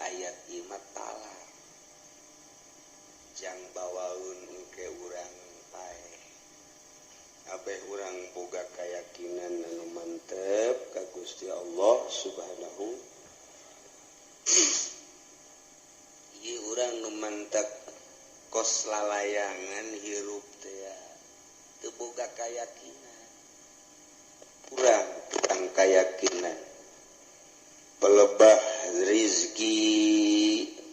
ayat imat talar jang bawaun ke urang pae abeh urang boga keyakinan anu mantep ka Gusti Allah Subhanahu ieu urang nu mantep kos lalayangan hirup teh teu boga keyakinan urang tukang keyakinan pelebah rizki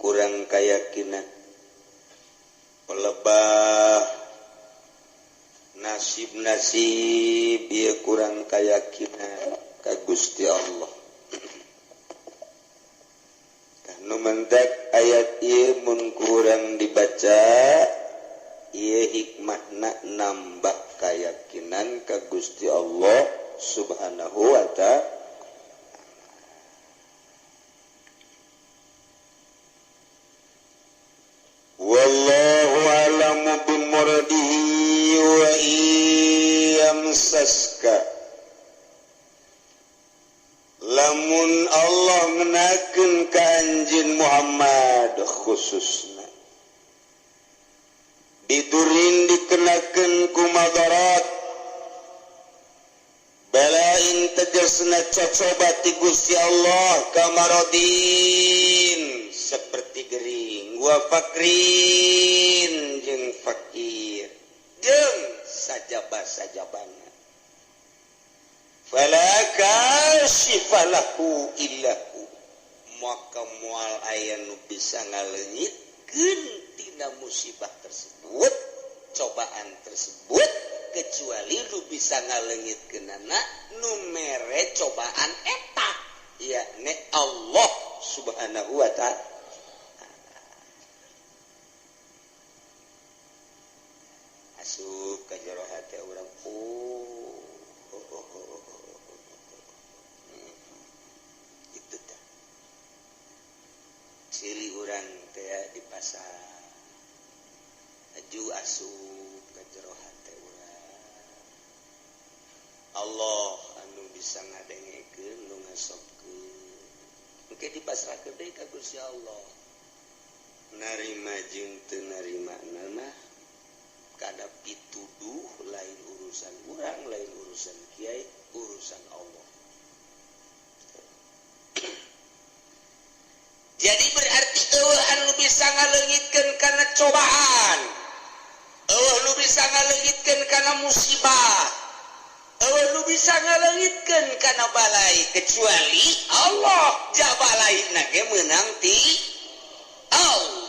kurang keyakinan pelebah nasib-nasib ieu kurang keyakinan ka Gusti Allah nu mentek ayat ieu mun kurang dibaca ieu hikmahna nambah keyakinan ka Gusti Allah Subhanahu wa ta'ala. Wallahu a'lamu bimuradihi wa iyamsaska lamun Allah ngenakeun ka anjeun Muhammad khususna bidurin dikenakeun ku madarat balain tegasna cocoba ti Gusti Allah kamaradin seperti gering wa fakrin jeung fakir jeung sajaba-sajabana fala kashifa lahu illahu maka moal aya nu bisa ngaleungitkeun tina musibah tersebut cobaan tersebut kecuali nu bisa ngaleungitkeunana nu mere cobaan eta yakni Allah Subhanahu wa ta'ala. Asup ka jero hate urang itu dah ciri urang teh di pasar aju asup ka jero hate urang Allah anu bisa ngadengekeun nu ngasopkeun engke dipasrahkeun deui ka Gusti Allah narima jeung teu narimana mah kada pituduh lain urusan urang lain urusan kiai urusan Allah. Jadi berarti eueuh anu bisa ngaleungitkeun kana cobaan eueuh nu bisa ngaleungitkeun kana musibah eueuh nu bisa ngaleungitkeun kana balai kecuali Allah jabalaina ge meunang ti Allah.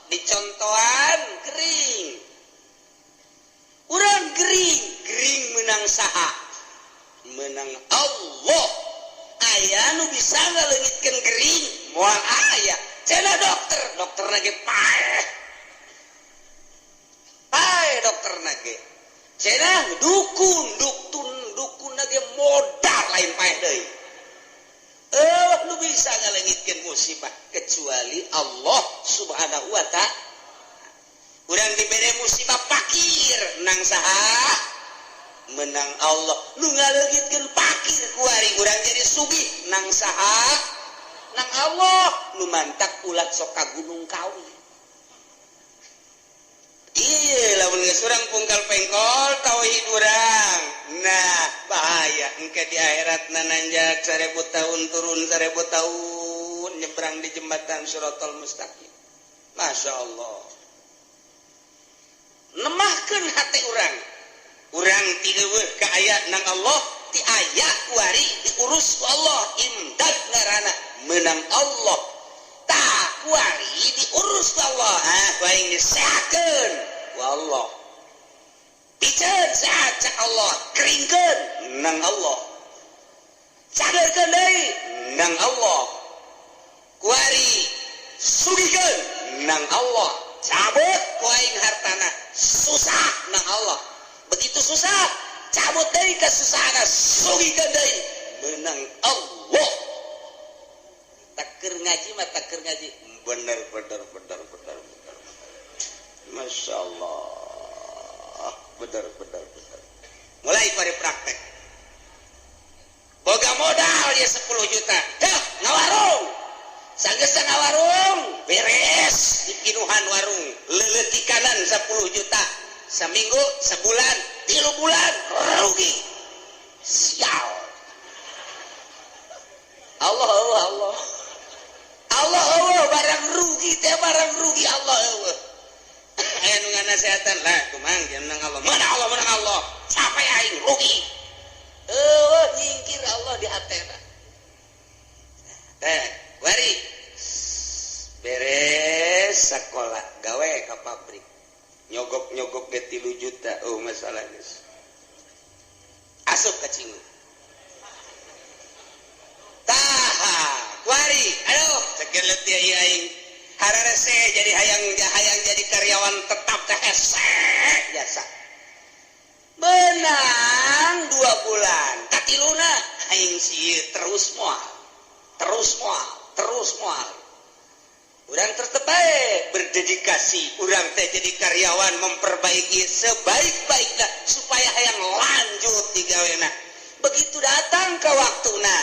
Dicontohan gering urang gering menang saha menang Allah aya nu bisa ngaleungitkeun gering moal aya cenah dokter lagi paeh dokterna ge cenah dukun lagi modal lain paeh deui nu bisa ngaleungitkeun musibah kecuali Allah Subhanahu wa ta'ala. Urang dibere musibah fakir nang saha menang Allah nu ngaleungitkeun fakir kuari urang jadi sugih nang saha nang Allah nu mantak ulat sok ka gunung kawi ieu lamun geus urang pungkal pengkol tauhid urang nah bahaya engke di akhiratna nanjak 1000 tahun turun 1000 tahun nyebrang di jembatan Shiratal Mustaqim. Masya Allah nemahkeun hati urang ti eueuh ka aya nang Allah ti aya kuari diurus ku Allah imdad ngaranna meunang Allah tah kuari diurus ku Allah baing disehatkeun ku Allah piceun sehat cak Allah keringkeun nang Allah cagerkeun deui nang Allah kuari sugikeun nang Allah cabut ku aing hartana susah nang Allah begitu susah cabut deui kesusahanna sugikeun deui meunang Allah takeur ngaji mah takeur ngaji bener Masya Allah bener mulai pada praktek boga modal ya 10 juta dah ngawarung Sanggeusna warung beres dipinuhan warung leuleuti kanan 10 juta seminggu sebulan 3 bulan rugi sial Allah barang rugi teh barang rugi Allah aya nu ngasehatan lah kumang menang Allah menang Allah sampai aing rugi nyingkir Allah di hatena teh wari beres sekolah gawe ka pabrik nyogok ge 3 juta masalah geus asup ka cingu taha wari aduh cekel leutik ieu aing hararese jadi hayang jadi karyawan tetap teh hese jasa menang 2 bulan katiluna aing sieu terus moal urang terbaik berdedikasi urang teh jadi karyawan memperbaiki sebaik-baiknya supaya hayang lanjut di gawena begitu datang ke waktuna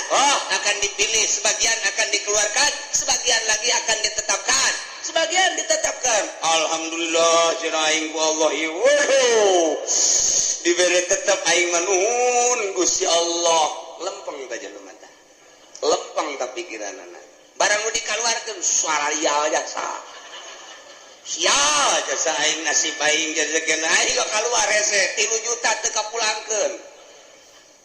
akan dipilih sebagian akan dikeluarkan sebagian lagi akan ditetapkan alhamdulillah cenah aing ku Allah diberi tetap aing manuhun Gusti Allah lempeng ta jelema teh lempeng ta pikiranna barang nu dikaluarkeun suara lial jasa sial jasa aing nasib aing rezekina aing kok kaluar hese 3 juta teu kapulangkeun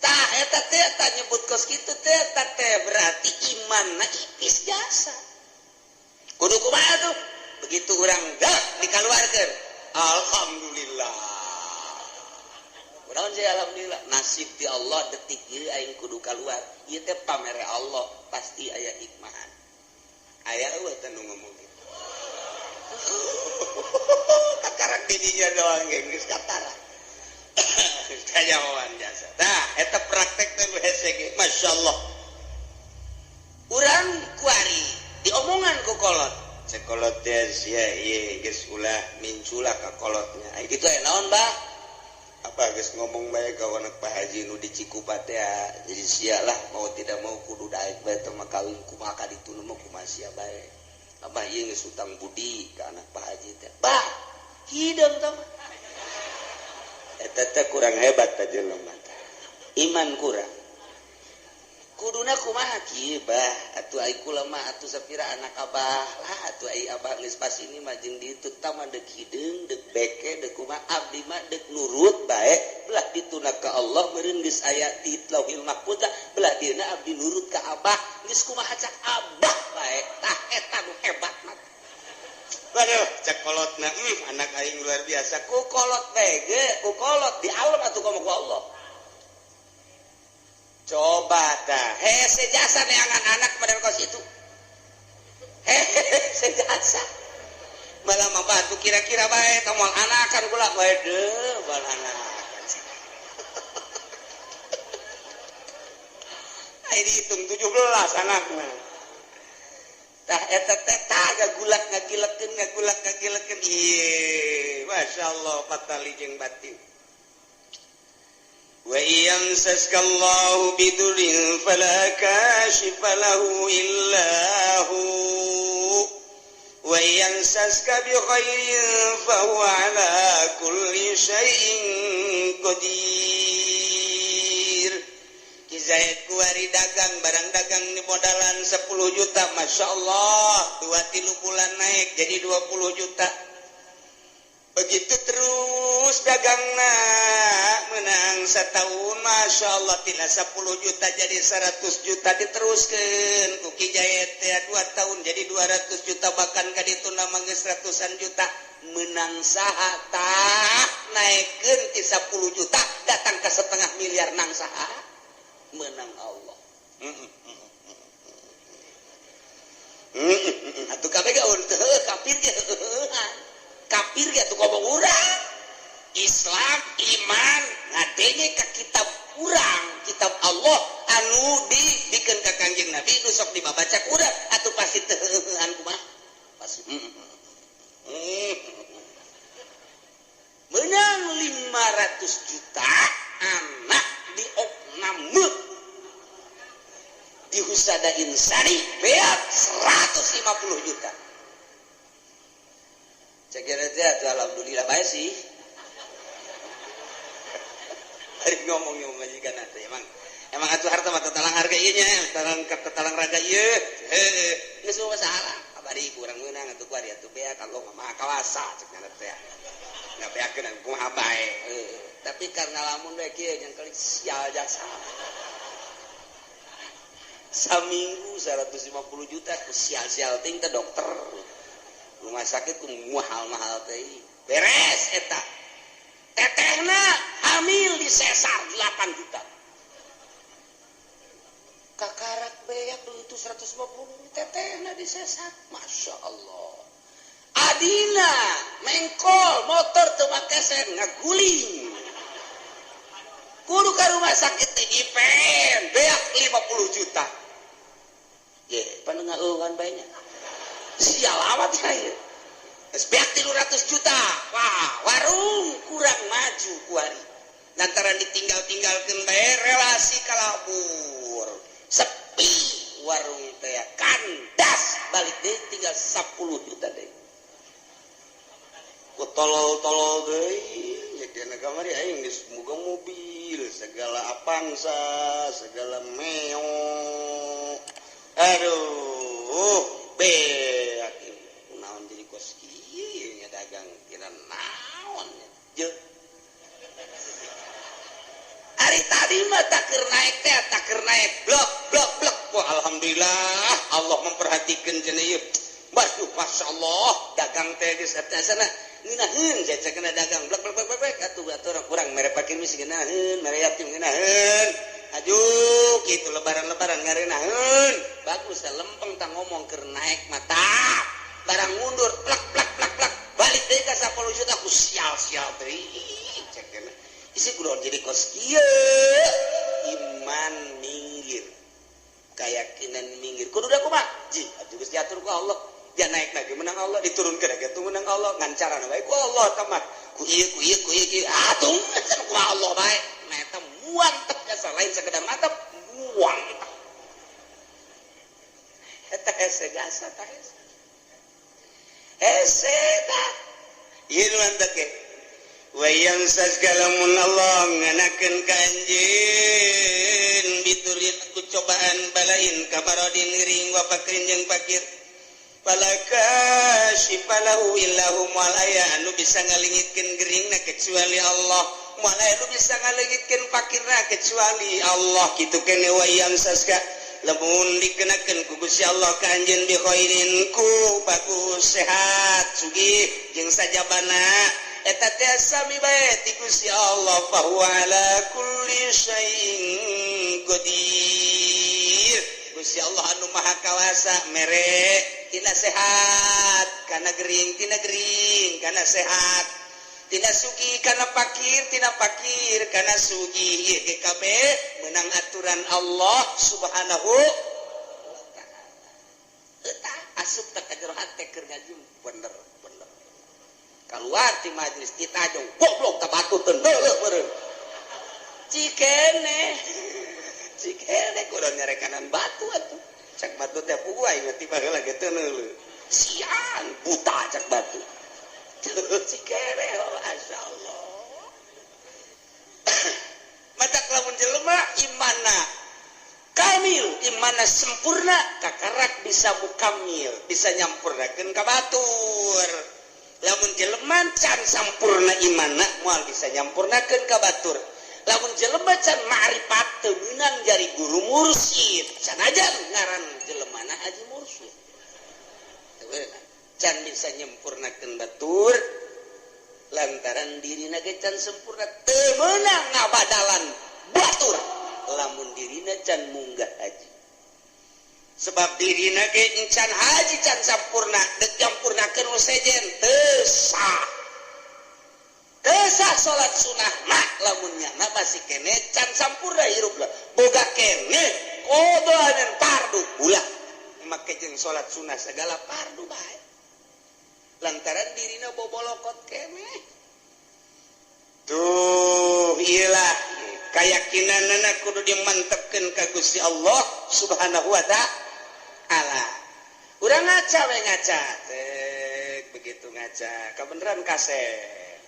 tah eta teh tak nyebut kos kitu teh berarti imanna ipis jasa kudu kumaha tuh begitu urang dah dikaluarkeun alhamdulillah urang sih alhamdulillah nasib ti Allah detik ieu aing kudu kaluar ieu teh pamere Allah pasti aya hikmahan aya eueuh teh nu ngomong kitu kakarak didinya doang geus katara kayawan jasa tah eta praktek teh hese ge masyaallah urang kuari diomongan ku kolot sekolot teh sia ieu geus ulah mincula ka kolotnya ai kitu aya naon bah apa geus ngomong bae ka anak Pak Haji nu di Cikupa teh jadi sialah mau tidak mau kudu daek bae teh mah kawin kumaha ka ditu mah kumaha sia bae abah ieu geus utang budi ka anak Pak Haji teh bah hideung teh eta teh kurang hebat teh jelema teh iman kurang kuduna kumaha kieu bah atuh ai kula mah atuh sapira anak abah lah atuh ai abah geus pas ini mah jeung ditu tah mah deuk hideung deuk beke deuk kumaha abdi mah deuk nurut bae belah dituna ka Allah meureun geus aya di Lauhil Mahfuz belah dieuna abdi nurut ka abah geus kumaha cak abah bae tah eta nu hebat mah waduh cak kolotna anak aing luar biasa ku kolot bae ge ku kolot di alam atuh ka Allah coba dah hese jasa neangan anak model kos itu hese jasa malah mah batu kira-kira bae tamuang anakan kula bae deuh bal anakan ai dihitung 17 anakna tah eta teh tah ngagulak-ngagilekeun ieu masyaallah patali jeung batin wa yamsaskallahu bidurrin fala kashifa lahu illa hu wa yamsaska bi khairin fa huwa ala kulli syai'in qadir Zaid kuari dagang barang dagang di modalan 10 juta masyaallah 2-3 bulan naik jadi 20 juta begitu terus dagangna menang setahun masyaallah tina 10 juta jadi 100 juta diteruskeun ku Ki Jayet teh 2 tahun jadi 200 juta bahkan ka ditu nama geus ratusan juta menang saha tah naikeun ti 10 juta datang ke 1/2 miliar nang saha menang Allah atuh kabeh gaun teu kafir ge atuh ngomong urang Islam iman ngadenge ka kitab urang kitab Allah anu dibikeun ka Kangjeng Nabi nu sok dibaca urang atuh pasti teu heueuhan kumaha pasti menang 500 juta anak di oknam dihus sada insani beak 150 juta. Cek teh alhamdulillah bae sih. Hari ngomong majikan teh emang atuh harta mah tatalang harga ieu nya, tatalang raga ieu. Geus masalah. Abadi kurang meunang atuh kuari atuh beak Allah mah maha kawasa cek teh. Ngabeakeun kumaha bae. Tapi karena lamun we kieu yang kali sial jasa. Saminggu 150 juta ku sial-sial ting teh dokter. Rumah sakit ku mahal-mahal teh. Beres eta. Tetehna hamil di sesar 8 juta. Kakarak beak itu 150 tetehna di sesar. Masya Allah. Adina mengkol motor teu make sen ngaguling. Kudu ka rumah sakit teh dipen beak 50 juta. Ye, panengaeuhan bae nya. Sial amat ya. Beak 300 juta. Wah, warung kurang maju kuari. Lantaran ditinggal-tinggalkeun bae relasi kalabur. Sepi warung teh kandas balik deui tinggal 10 juta deui. Ku tolol-tolol deui. Jadi kamari aing geus muga mobil, segala Avanza, segala Meo. Aduh, beak naon jadi kos kieu nya dagang kira naon je. Ari tadi mah takeur naik blok. Wah alhamdulillah Allah memperhatikan cenah ieu. Masya Allah dagang teh geus atasna nginaheun jajakeun dagang blok atuh urang mere pakir miskin nginaheun mere yatim nginaheun aduh kitu lebaran ngareunaheun bagus lempeng tang ngomong keur naik mata barang mundur plak balik deui ka 10 juta ku sial teh cekeun isi kudu jadi kos kieu iman minggir keyakinan minggir kudu da kumaha ji atuh geus diatur ku Allah dia naik lagi menang Allah diturunkan lagi tuh menang Allah ngancaran baik ku Allah tamat ku ieu atuh ku Allah baik mata muantep jasa lain sekedar mantep muantep eta hese jasa tah hese tah ieu mantep ke wayang saskalamun Allah nganakeun ka anjeun biturin ku cobaan balain kabarodin ring wa pakrin jeung pakir palaka sipalahu illahu malaya anu bisa ngalingitkeun geuringna kecuali Allah malaya anu bisa ngalingitkeun fakirna kecuali Allah kitu keneh wayang saska lamun dikenakeun ku Gusti Allah ka anjeun bi khairin ku bagus sehat sugih jeung sajabana eta teh sami bae ti Gusti Allah fa huwa ala kulli syai'in qadir Gusti Allah anu maha kawasa mere tina sehat kana gering kana sehat tina sugih kana fakir tina fakir kana sugih ieu ge kabeh meunang aturan Allah subhanahu wa taala eta asup teh ka jero hate keur ngajum bener kaluar ti majelis ditajong goblok ka batu teu deuleuh meureun cikene kudu nyarekanan batu atuh cak batu teh puai ngerti baheula ge teu neuleuh sian buta cak batu cikene masyaallah matak lamun jelema imanna kamil imanna sempurna kakarak bisa mukamil bisa nyampurnakeun ka batur lamun jelema can sampurna imanna moal bisa nyampurnakeun ka batur lamun jelema can ma'rifat teu meunang jari guru mursyid sanajan ngaran jelemana haji mursyid can bisa nyempurnakeun batur lantaran dirina ge can sempurna teu meunang ngabadalan batur lamun dirina can munggah haji sebab dirina ge encan haji can sampurna deuk nyampurnakeun sejen teu sah Desa salat sunah mak lamunnya na masih kene can sampurna hirupna boga kene kodoaneun fardu ulah make jeung salat sunah segala fardu bae lantaran dirina bobolokot kene tuh iyalah kayakinanana kudu dimantepkeun ka Gusti Allah Subhanahu wa taala. Urang ngaca we ngaca begitu ngaca kabeneran kasep.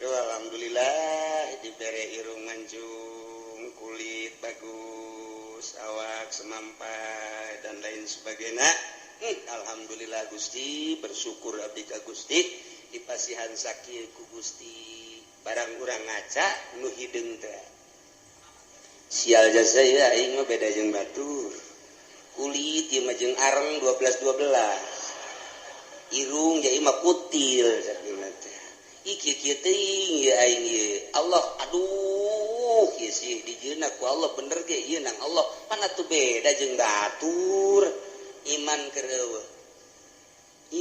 Alhamdulillah dibere irung mancung, kulit bagus, awak semampai dan lain sebagainya. Alhamdulillah Gusti, bersyukur abdi ka Gusti dipasihan sakieu ku Gusti. Barang urang ngaca nu hideung teh. Sial jasa ya aing mah beda jeung batur. Kulit ieu mah jeung areng 12-12. Irung jadi mah kutil sakina teh. Iki kieu teuing ya aing ieu. Allah aduh ieu sih dijieunna ku Allah bener ge ieu nang Allah. Mana tuh beda jeung batur. Iman kereueuh.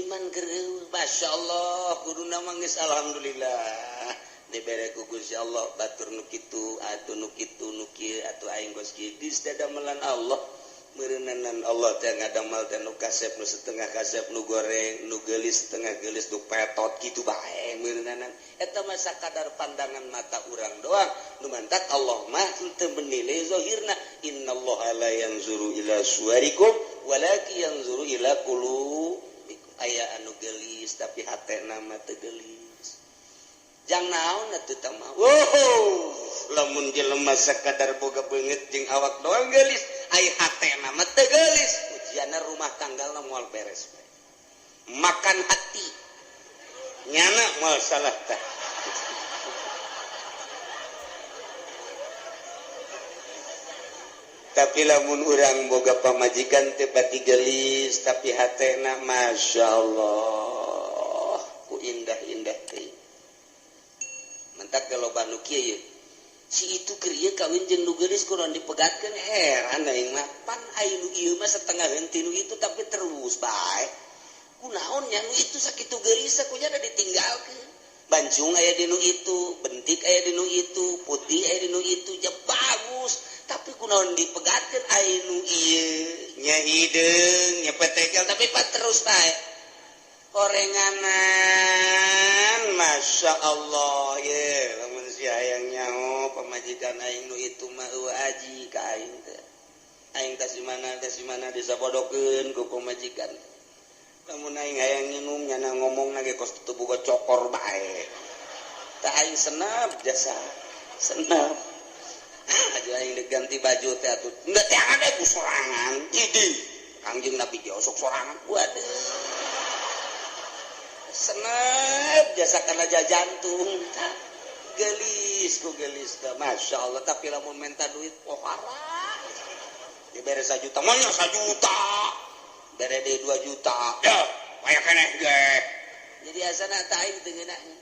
Iman kereueuh. Masyaallah kuduna mah geus alhamdulillah. Dibere ku Gusti Allah batur nu kitu atuh nu kitu nu kieu atuh aing geus kieu geus dadamelan Allah. Meureunanan Allah teh ngadamal teh nu kasep nu setengah kasep nu goreng nu geulis setengah geulis nu petot kitu bae meureunanan eta mah sakadar pandangan mata urang doang nu mantak Allah mah teu menilai zahirna innallaha la yanzuru ila suwarikum walakin yanzuru ila qulubikum aya anu geulis tapi hatena mah teu geulis jang naon atuh tah mah lamun jelema sakadar boga beungeut jeung awak doang geulis ai hatena mah teu geulis ujianna rumah tanggalna moal beres makan hati nyana moal salah teh tapi lamun urang boga pamajikan teh pati geulis tapi hatena masyaallah ku indah-indah teh mentak kaloba nu kieu si itu kriya kawin jeung nu geulis kunaon dipegatkeun heran aing mah pan aya nu ieu mah setengah henteu nu itu tapi terus bae kunaon nya nu itu sakitu geulis sakunya da ditinggalkeun bancung aya di nu itu bentik aya di nu itu putih aya di nu itu ja bagus tapi kunaon dipegatkeun aya nu ieu nya hideung nya petekel tapi pan terus bae korenganan Masya Allah ye lamun si hayang nyaho pamajikan aing nu itu mah eueuh aji ka aing teh aing kasih mana disabodokeun ku pamajikan lamun aing hayang nginum nyana ngomongna ge kos teu boga cokor bae tah aing senep jasa senep aja aing diganti baju teh atuh enggak teh ada ku sorangan idi Kangjeng Nabi sok sorangan waduh senep jasa kana jantung gelis ku gelis dah Masya Allah tapi lamun minta duit pohara dibere 1 juta monya 1 juta bere deui 2 juta ya aya keneh ge jadi asana teh aing teu ngeunanya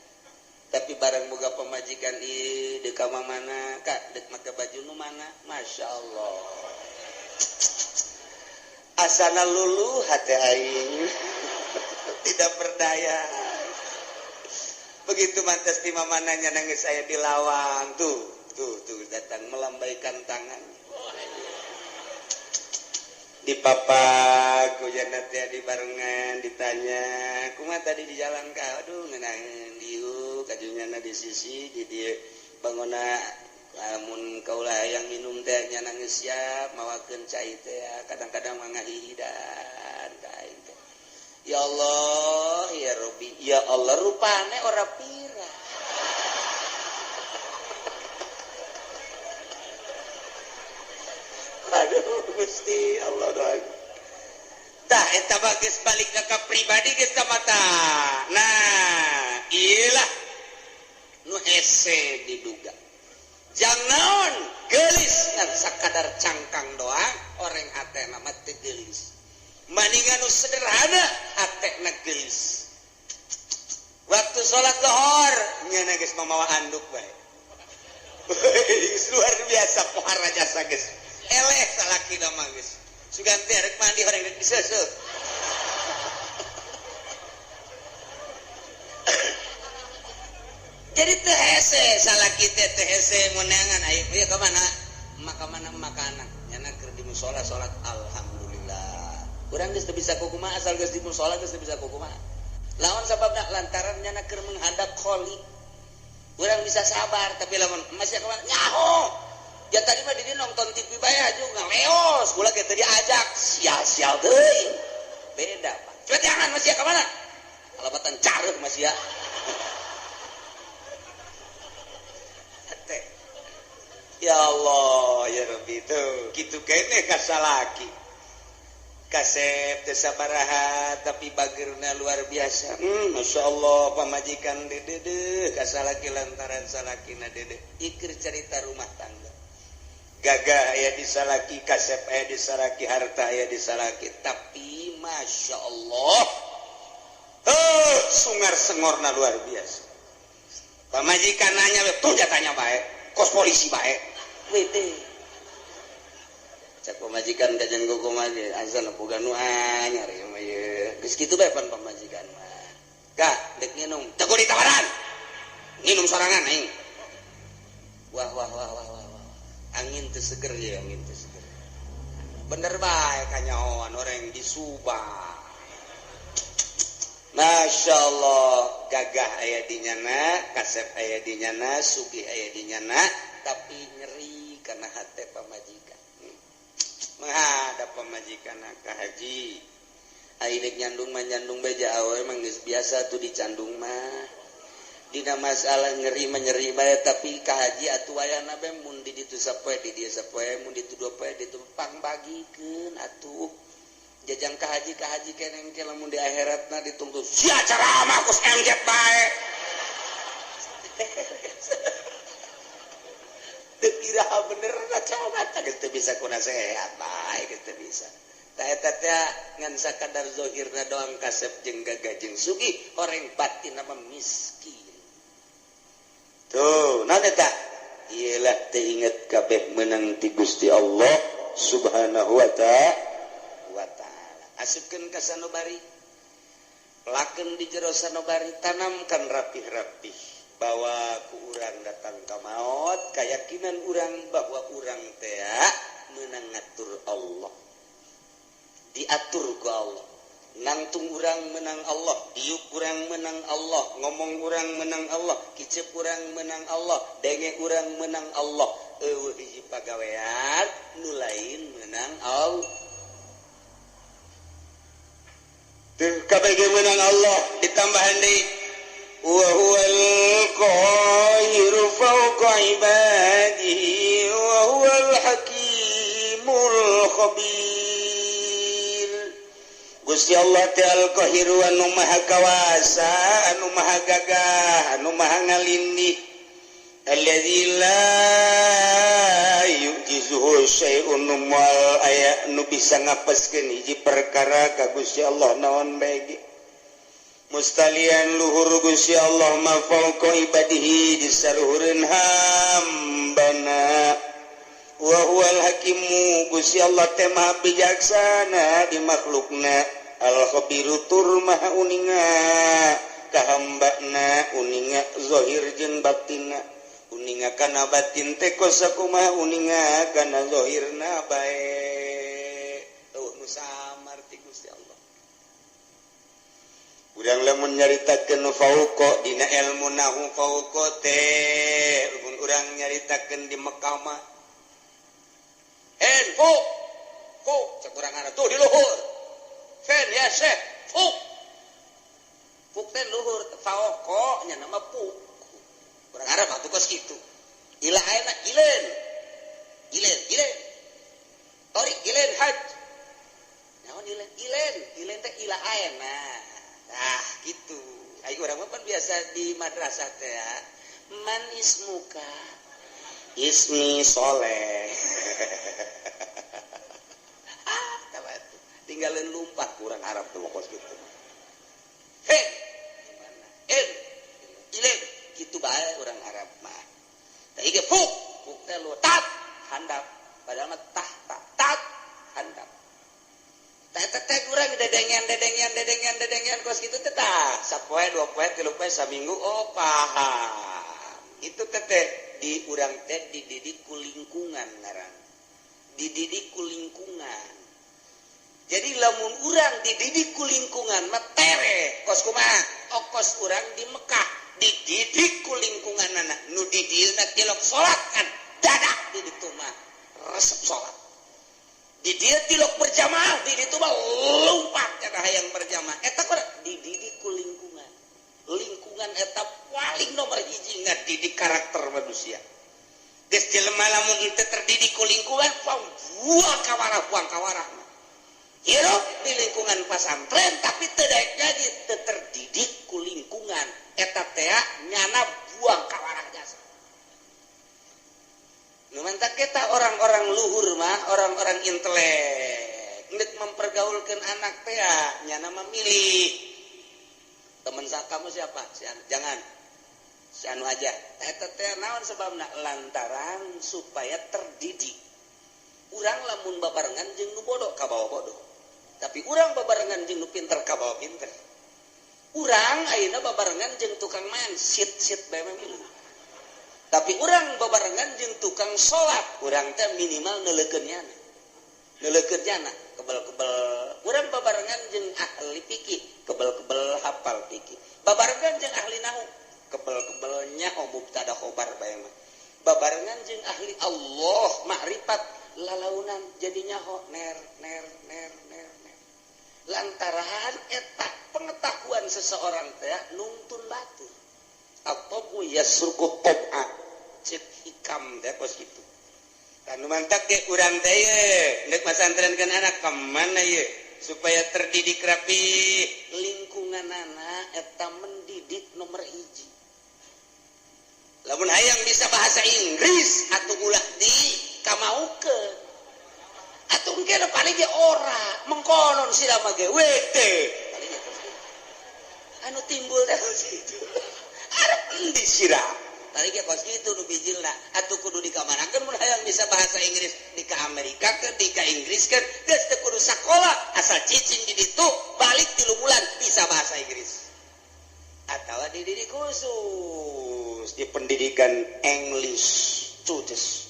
tapi barang boga pamajikan ieu deuk ka mana Kak deuk make baju nu mana Masya Allah asana luluh hate aing tidak berdaya begitu mantas di mamananya nangis saya di lawang tuh datang melambaikan tangan di papa kujanat ya di barengan ditanya kumaha tadi di jalan ka aduh ngeunangeun dieu kajunyana di sisi di dieu bangona lamun kaula hayang minum teh nya nangis siap mawakeun cai teh kadang-kadang mangga hihidan ka aing teh ya Allah ya Rabbi ya Allah rupane ora pira aduh Gusti Allah doa tah eta bagus balik ka pribadi geus tamata nah iyalah nu hese diduga jang naon geulis ngan sakadar cangkang doang oreng hatena mah teu geulis maningan nu sederhana hatena geulis waktu salat lohor nyana geus mamawa anduk bae luar biasa pohara jasa geus eleh salaki da mah geus suganti arek mandi horeng geus diseuseuh jadi teu hese salaki teh teu hese ngoneangan aya ieu ka mana makanan nyana keur di mushola salat alhamdulillah urang geus teu bisa kumaha asal geus di mushola geus teu bisa kumaha lawan sababna lantaran nyana keur menghadap khaliq Urang bisa sabar tapi lamun masih kemana nyaho ya tadi mah di nonton TV bae juga leos kula kita diajak sial-sial teuing beda Pak coba jangan masih kemana kalabatan careuh masih ya ya Allah ya Rabbi itu kitu keneh kasalaki kasep teu sabaraha tapi bageurna luar biasa Masya Allah pamajikan dede kasalaki lantaran salakina dede ikir cerita rumah tangga gagah aya di salaki kasep aya di salaki harta aya di salaki tapi Masya Allah sungar sengorna luar biasa pamajikan nanya tuh jatanya baik kos polisi baik wete cak pemajikan kajang goko mah asal boga nu anyar ya mah ye geus kitu bae pan pemajikan mah ka dek nginum teu ditawaran nginum sorangan aing wah angin teu seger ya angin teu seger bener bae kanyahoan orang di Subang Masya Allah gagah aya di nyana kasep aya di nyana sugih aya di nyana tapi nyeri karena hati pamajikan menghadap pamajikan ka haji ayeuna nyandung beja awe mah geus biasa tuh dicandung mah dina masalah nyeri bae tapi ka haji atuh wayahna bae mun di ditu sapoe di dieu sapoe mun ditu dua poe ditu pangbagikeun atuh jajang ka haji keneh ke lamun di akhiratna dituntut sia cara mah kus MZ bae teu kira bener coba geus teu bisa kuna sehat bae geus teu bisa ta eta teh ngan sakadar zahirna doang kasep jeung gagah jeung sugih horeng batinna mah miskin tuh naon eta iyalah teu inget kabeh meunang ti Gusti Allah Subhanahu wa ta'ala asupkeun ka sanubari pelakeun di jero sanubari tanamkan rapih-rapih bahwa ku urang datang ka maot keyakinan urang bahwa urang teh meunang ngatur Allah diatur ku Allah nangtung urang menang Allah diuk urang menang Allah ngomong urang menang Allah kicep urang menang Allah denge urang menang Allah eueuh hiji pagawean nu lain menang Allah kabeh menang Allah ditambahan deui wa huwal qahiru fawqa ibadihi wa huwal hakimul khabir Gusti Allah teh al-qahiru anu maha kawasa anu maha gagah anu maha ngalindih alladzi la yujizuhu syai'un mal aya nu bisa ngapeskeun hiji perkara ka Gusti Allah naon bae ge mustalian luhur Gusti Allah ma fauqa ibadihi di saluhureun hambana wa huwal hakimu Gusti Allah teh maha bijaksana di makhlukna al khabiru tur maha uninga ka hambana uninga zahir jeung batinna uninga kana batin teh kosakumaha uninga kana zahirna bae tuh nu samar ti Gusti Allah urang lamun nyaritakeun fauqa dina ilmu nahu fauqa teh mun urang nyaritakeun di Mekah mah fuk cek urang ngaran tuh di luhur fen ya syekh fuk teh luhur fauqa nya nama fuk urang Arab atuh kos kitu ilah ayeuna ilen tori ilen haj naon ilen teh ilah ayeuna nah gitu ayo urang mah biasa di madrasah teh ya man ismuka ismi soleh tinggalin lumpat kurang Arab tuh kos gitu gimana ilen gitu bae orang Arab mah teh ge fuk teh lu tat handap padahal mah tat handap teh urang dedengan kos kitu teh tah sapoe dua poe tilu poe saminggu oh paham itu teh di urang teh dididik ku lingkungan ngaran dididik ku lingkungan jadi lamun urang dididik ku lingkungan mah tere kos kumaha kos urang di Mekah dididik ku lingkungan anak nu di dieu na tilok salat kan dadak di ditu mah resep salat di dieu tilok berjamaah di ditu mah lompat kana hayang berjamaah eta kudu dididik ku lingkungan eta paling nomor hiji ngadidik karakter manusia geus jelema lamun teu terdidik ku lingkungan buang kawarah hirup di lingkungan pesantren tapi teu daek jadi teu terdidik ku lingkungan eta teh nyana buang kawarah jasa nu mantap kita orang-orang luhur mah orang-orang intelek ngeuk mempergaulkeun anak teh nyana memilih teman kamu siapa jangan si anu aja eta teh naon sebabna lantaran supaya terdidik urang lamun babarengan jeung nu bodoh ka bawa bodoh tapi urang babarengan jeung nu pinter ka bawa pinter urang ayeuna babarengan jeung tukang main sit bae milu tapi urang babarengan jeung tukang salat urang teh minimal neulekeun nyana kebel-kebel urang babarengan jeung ahli fikih kebel-kebel hafal fikih babarengan jeung ahli nahwu kebel-kebelnya mubtada khobar bae mah babarengan jeung ahli Allah makrifat lalaunan jadinya ner lantaran eta pengetahuan seseorang teh nuntun batu atau yasruku tab'a cek hikam teh pos kitu anu mantap ge urang teh neuk masantrenkeun anak ka mana ye supaya terdidik rapi lingkungan anak eta mendidik nomor hiji lamun hayang bisa bahasa Inggris atuh ulah di kamaukeun atuh engke paling ge ora mengkonon sila mah ge wete anu timbul teh kitu arep endi sira tadi ge kos kitu nu bijilna atuh kudu dikamanakeun mun hayang bisa bahasa Inggris di ka Amerika ke di ka Inggris ke geus teu kudu sakola asal cicing di ditu balik 3 bulan bisa bahasa Inggris atawa dididik khusus di pendidikan English Studies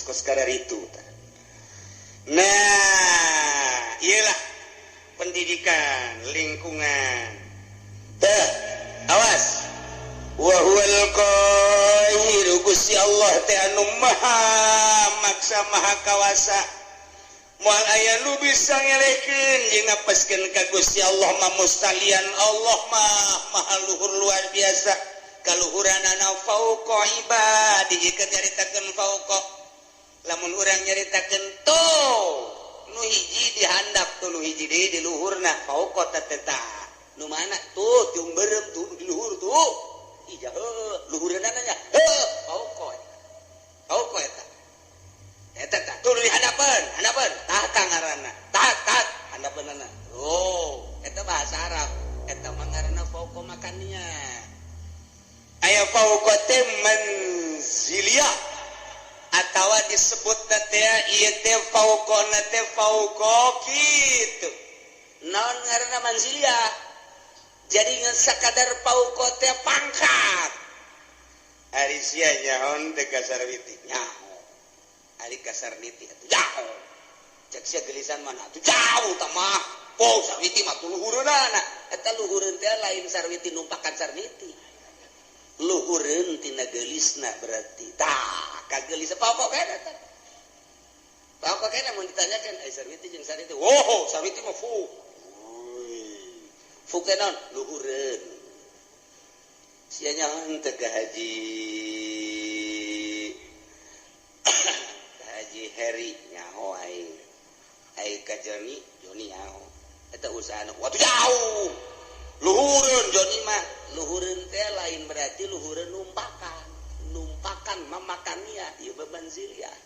kos kadar itu nah iyalah pendidikan lingkungan teh awas wa huwal qahiru Gusti Allah teh anu maha maksa maha kawasa moal aya nu bisa ngelehkeun jeung ngapeskeun ka Gusti Allah mah mustalian Allah mah maha luhur luar biasa kaluhuranana fauqa ibadi ikeun nyaritakeun fauqa lamun urang nyaritakeun to nu hiji dihandap tuh nu hiji deui di luhurna fauqa tateta nu mana tuh jeung beureum tuh di luhur tuh ija luhurna nya fauqa eta tuh di hadapan tahta ngaranna tahat handapeunana eta bahasa Arab eta mah ngaranna fauqa makannya aya fauqa teh manziliyah atawa disebut teh ieu teh fauqana teh fauqa kitu naon ngaranna manziliyah jadi ngan sakadar fauqa teh pangkat ari sia nyaon teh kasarwiti nyaho ari kasarniti atuh jauh cek sia gelisan mana atuh jauh tah mah po sarwiti mah tuh luhureunana eta luhureun teh lain sarwiti numpakan sarniti luhureun tina gelisna berarti tah kagelis pokok kana tah pokok kana mun ditanyakeun ai sarwiti jeung sarwiti sarwiti mah fu kenon luhureun sia nyaon teh ka haji Heri nyaho ai ka Joni nyaho eta usahana watu jauh luhureun Joni mah luhureun teh lain berarti luhureun numpakan mamakania ieu beban ziliyah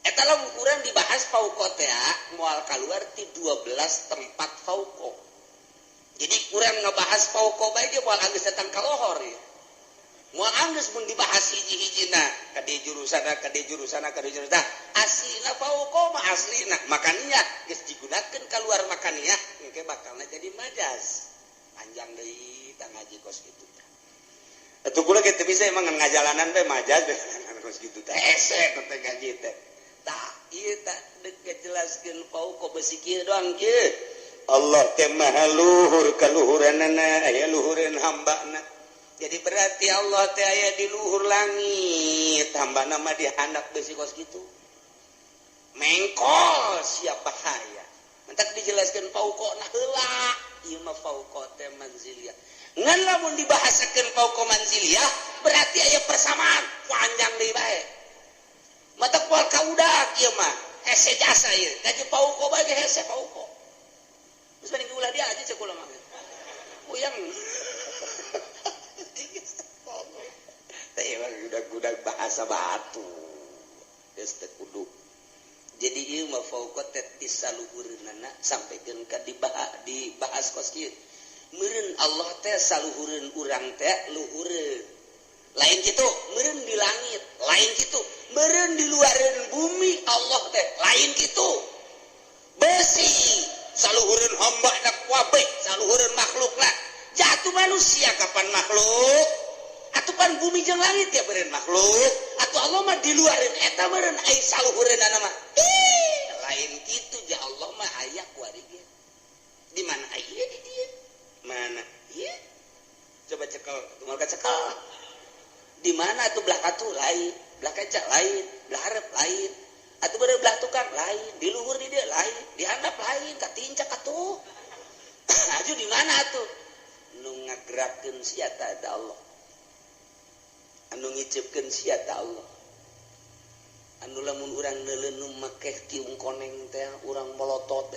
eta lamun urang dibahas fauqa teh moal kaluar ti 12 tempat fauqa jadi urang ngebahas fauqa bae ge moal anggeus datang ka lohor ya moal anggeus mun dibahas hiji-hijina kade jurusana aslina fauqa mah aslina makania geus digunakeun kaluar makania engke bakalna jadi majaz panjang deui tah ngaji kos kitu atuh kula ge teu bisa emang ngajalanan teh majaz kos kitu teh ese teh ngaji teh tah ieu tah deuk jelaskeun fauqa besi kieu doang kieu Allah teh maha luhur kaluhuranana aya luhureun hambana. Jadi berarti Allah teh aya di luhur langit, hambana mah dihandap besi kos kitu. Mengkol siapa bahaya. Mentak dijelaskeun fauqona heula, ieu mah fauqa teh manziliyah. Ngan lamun dibahasakeun fauqa manziliyah, berarti aya persamaan panjang deui bae. Mata poal kaudak ieu mah, hese jasa ieu. Gaji fauqa bae hese fauqa. Terus banding ulah dia aja cek ulah mah. Uyang. Teh udah bahasa batu. Geus teh kudu. Jadi ieu mah fauqa teh disaluhureunana sampaikeun ka dibahas kos kieu. Meureun Allah teh saluhureun urang teh luhureun. Lain kitu, meureun di langit, lain kitu. Meureun di luareun bumi Allah teh lain kitu. Besi saluhureun hamba na kuabe, saluhureun makhlukna. Jatuh manusia kapan makhluk? Atupan bumi jeung langit ya beureun makhluk. Atuh Allah mah di luareun eta meureun ai saluhureunana mah. Lain kitu ja Allah mah aya kuari ge. Di mana aya di dieu? Mana? Ieu. Coba cekel, tumal cekel. Di mana atuh belah katu lain, belah kaca lain, belah hareup lain. Atuh beureuh belah tukang lain, di luhur di dieu lain, di handap lain, katincak atuh. Aju di mana atuh? Nu ngagerakeun sia teh Allah. Anu ngicipkeun sia teh Allah. Anu lamun urang neuleuh make tiung koneng teh urang molotot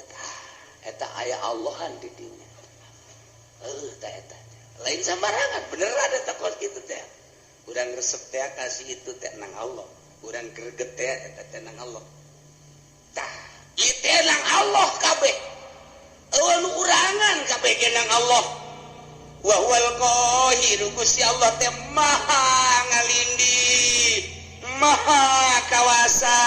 eta aya Allahan di dinya. Teh eta. Lain sambarangan, bener ada takon kitu teh. Urang resep teh kasih itu teh nang Allah. Urang greget teh eta teh nang Allah. Tah, ieu teh nang Allah kabeh. Eueun urangan kabeh ge nang Allah. Wa huwal qahir, Gusti Allah teh maha ngalindih, maha kawasa.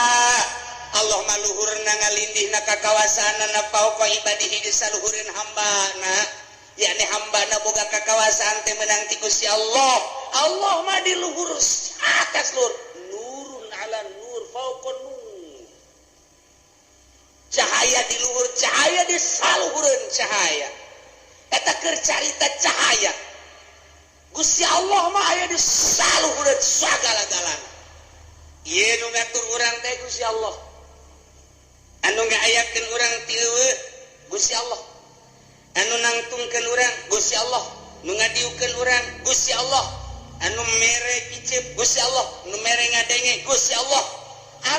Allah mah luhurna ngalindihna ka kawasaanna fauqa ibadihi di saluhureun hambana. yakni hambana boga kakawasaan teh menang ti Gusti Allah. Allah mah di luhur atas lur, nurun ala nur fauqa nur. Cahaya di luhur cahaya, di saluhureun cahaya. Eta keur carita cahaya. Gusti Allah mah aya di saluhureun sagala-galana. Ieu nu ngatur urang teh Gusti Allah. Anu ngaayakeun urang ti eueuh Gusti Allah. Anu nangtungkeun urang Gusti Allah. Nu ngadiukeun urang Gusti Allah. Anu mere kicep Gusti Allah. Nu mere ngadenge Gusti Allah.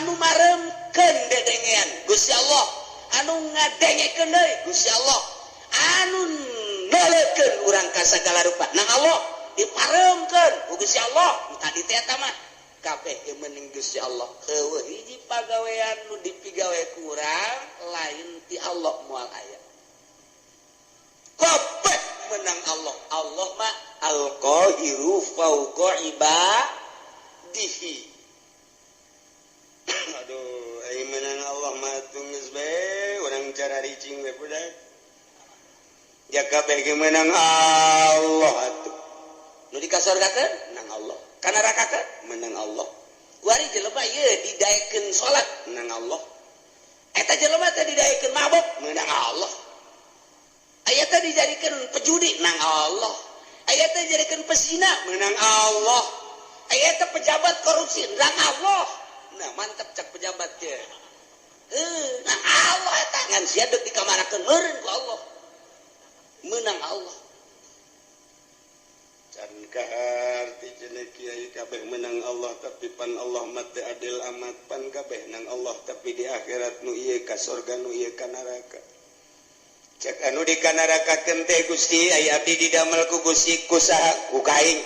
Anu maremkeun dedengean Gusti Allah. Anu ngadengekeun deui Gusti Allah. Anu noleukeun urang ka sagala rupa nang Allah diparemkeun ku Gusti Allah. Tadi teh eta mah kabeh meuning Gusti Allah. Heueuh hiji pagawean nu dipigawe ku urang lain ti Allah moal aya. Kabeh menang Allah. Allah mah al-qahiru fauqa ibadihi. Aduh, ai menang Allah mah geus bae urang cara ricing we budak. Ya kabeh ge menang Allah atuh. Nu dikasorgakeun nang Allah. Kana rakakeun menang Allah. Kuari jelema ieu didaekeun salat menang Allah. Eta jelema teh didaekeun mabok menang Allah. Aya teh dijadikeun pejudi nang Allah. Aya teh dijadikeun pesina menang Allah. Aya teh pejabat korupsi nang Allah. Nah, mantap cak pejabat teh. Nang Allah eta ngan sia deuk dikamarakeun meureun ku Allah. Menang Allah. Can arti cenah kiai kabeh menang Allah tapi pan Allah mah teu adil amat pan kabeh nang Allah tapi di akhirat nu ieu ka surga nu ieu ka neraka. Cek anu di ka nerakakeun teh Gusti aya abdi didamel ku Gusti ku saha ku kaing.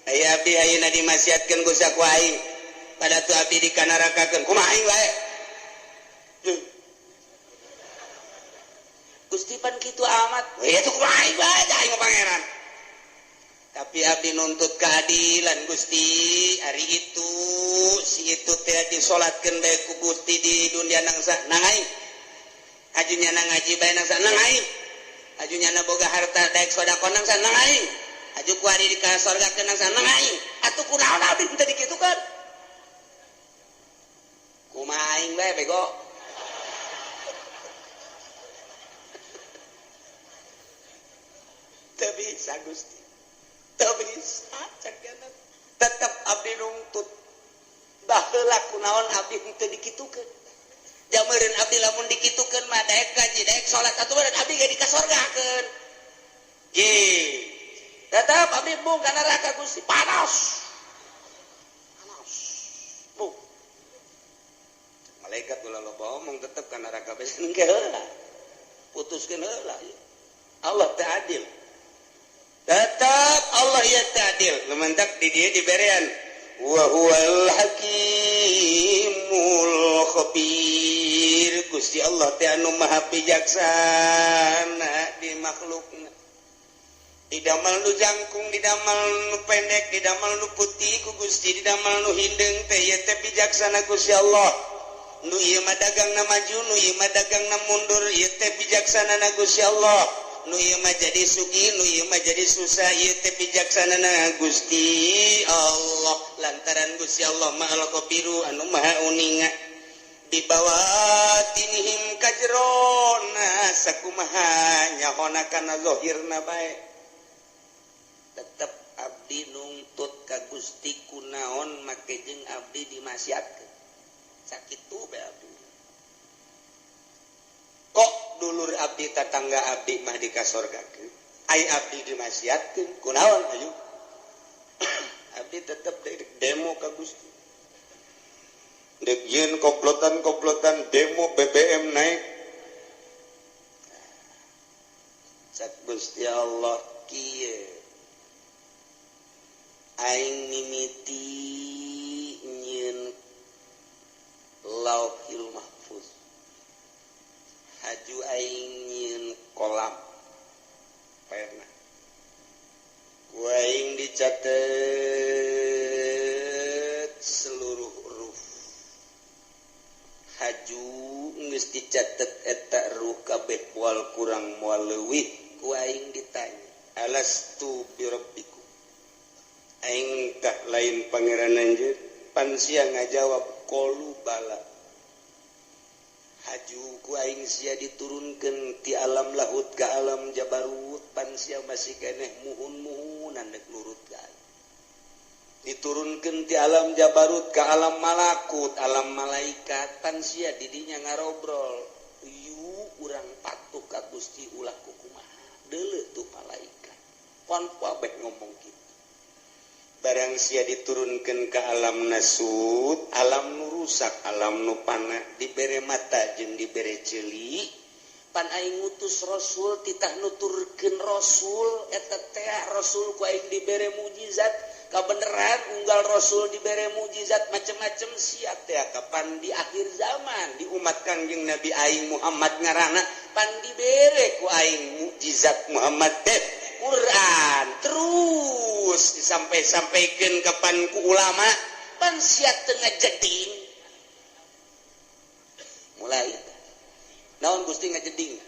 Aya abdi ayeuna dimasiatkeun ku saha ku aing. Pada tu abdi di ka nerakakeun kumaha aing wae. Gusti pan kitu amat. Ya tu kumaha aing wae aing mah pangeran. Tapi abdi nuntut keadilan Gusti. Hari itu si itu teh disolatkeun bae ku Gusti di dunia nangsa nang aing. Ajunya nang ngaji bae nangsa nang aing. Ajunya na boga harta daek sedekah nangsa nang aing. Aju ku ari di ka sorgakeun nangsa nang aing. Atuh kunaon abdi teu dikitukeun. Kumaha aing bae bego. Gusti teu bisa cakana tetep abdi nuntut baheula kunaon abdi teu dikitukeun jameureun abdi lamun dikitukeun mah daek kaji daek salat atuh abdi ge dikasorgakeun ge tetep abdi bung ka neraka Gusti panas bung malaikat ulah loba omong tetep ka neraka besen ge heula putuskeun heula Allah teu adil tetap Allah ya adil lementak di dia diberian wa huwal hakimul khabir Gusti Allah teh anu maha bijaksana di makhlukna didamal nu jangkung didamal nu pendek didamal nu putih ku Gusti didamal nu hindeng teh ieu teh bijaksana Gusti Allah nu ieu mah dagangna maju nu ieu mah dagangna mundur ieu teh bijaksana na Gusti Allah nu ieu mah jadi sugih nu ieu mah jadi susah ieu teh bijaksanana Gusti Allah lantaran Gusti Allah Ma'al Qabiru anu maha uninga di bawah tinihim kajrona sakumaha nyahona kana zahirna bae tetep abdi nuntut ka Gusti kunaon make jeung abdi dimaksiatkeun sakitu bae abdi kok dulur abdi tetangga abdi mah dikasorgakeun ai abdi dimaksiatkeun kunaon aju abdi tetep demo ka Gusti dek yen komplotan demo BBM naik sak Gusti Allah kieu aing mimiti nyeun lauhil mahfuz haju aing nyieun kolam pernah ku aing dicatet seluruh huruf haju geus dicatet eta ruh kabeh moal kurang moal leuwih ku aing ditanya alastu birabbikum aing tah lain pangeran anjeun pan sia ngajawab qalu bala haju ku aing sia diturunkeun ti alam lahut ka alam jabarut pan sia masih keneh muhun-muhunan dek nurut ka diturunkeun ti alam jabarut ka alam malakut alam malaikat pan sia didinya ngarobrol yu urang patuh ka Gusti ulah kumaha deuleu tu malaikat pon pabeh ngomong kitu barang sia diturunkeun ka alam nasut alam nu rusak alam nu pana dibere mata jeung dibere ceuli pan aing ngutus rasul titah nuturkeun rasul eta teh rasul ku aing dibere mukjizat kabeneran unggal rasul dibere mukjizat macam-macam sia teh kapan di akhir zaman di umat Kangjeng Nabi aing Muhammad ngaranna pan dibere ku aing mukjizat Muhammad teh Quran terus disampai-sampaikan kapan ku ulama pan sia teu ngajeding mulai naon Gusti ngajeding